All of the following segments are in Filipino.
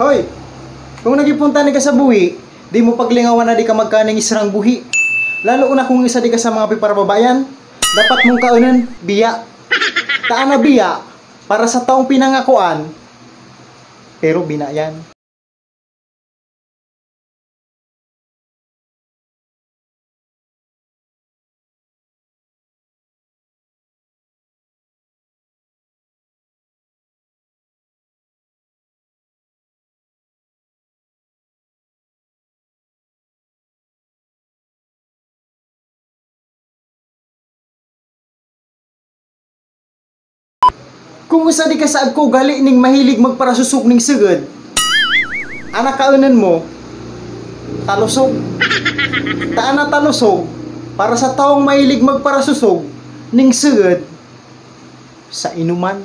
Hoy, kung nagipunta ni ka sa buhi, di mo paglingawan na di ka magkaning israng buhi. Lalo una kung isa di ka sa mga piparababayan, dapat mong kaunan, biya. Taan na biya, para sa taong pinangakuan, pero binayan. Kung usa di ka sa agko gali ning mahilig magparasusog ning sugod, anak kaunan mo, talusog. Taan na talusog, para sa taong mahilig magparasusog ning sugod, sa inuman.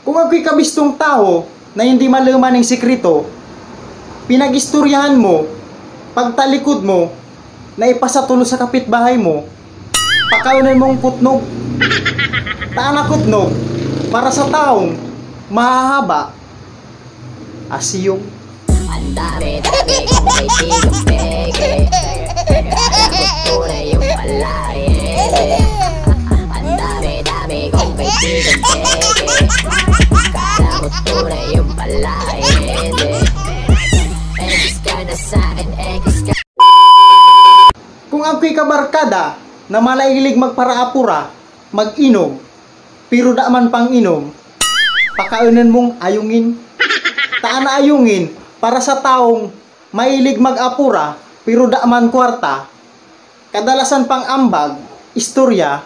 Kung ako'y kabistong tao na hindi malaman ng sekreto, pinag-istoryahan mo, pagtalikod mo, na ipasatulo sa kapitbahay mo, pakaunan mong kutnog. Taan na kutnog, para sa taong mahahaba, asiyong. Ang dami-dami kong kaibigang peke, kultura yung palaki. Ang dami-dami kong kaibigang peke, kultura yung palaki. Egis ka na sa'kin, egis ka. Kung ako'y kabarkada na malailig magparaapura, mag-inom, pero da man pang inom, pakaunan mong ayungin. Taan na ayungin, para sa taong mailig mag-apura, pero da man kwarta, kadalasan pang ambag, istorya,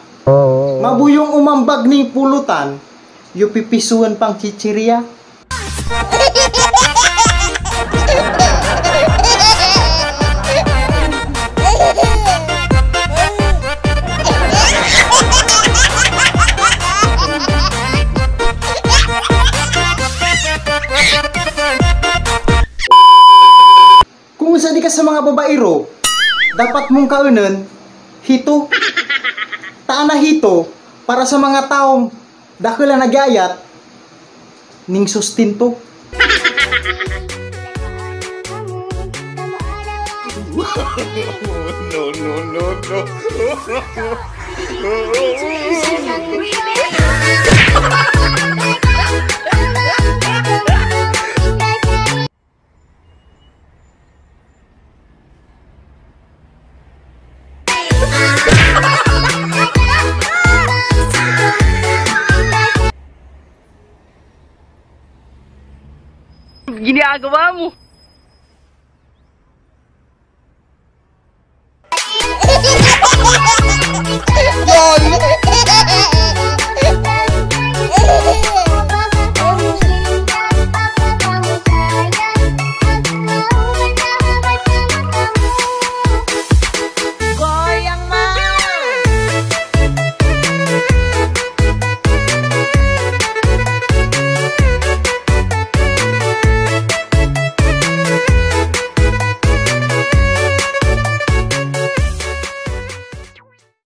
mabuyong umambag ning pulutan, yung pipisuan pang chichirya. Kung isa di ka sa mga babaero, dapat mong kaunan, hito. Taan na hito, para sa mga taong dakila nagyayat, ning sustinto. Ginagawa mo.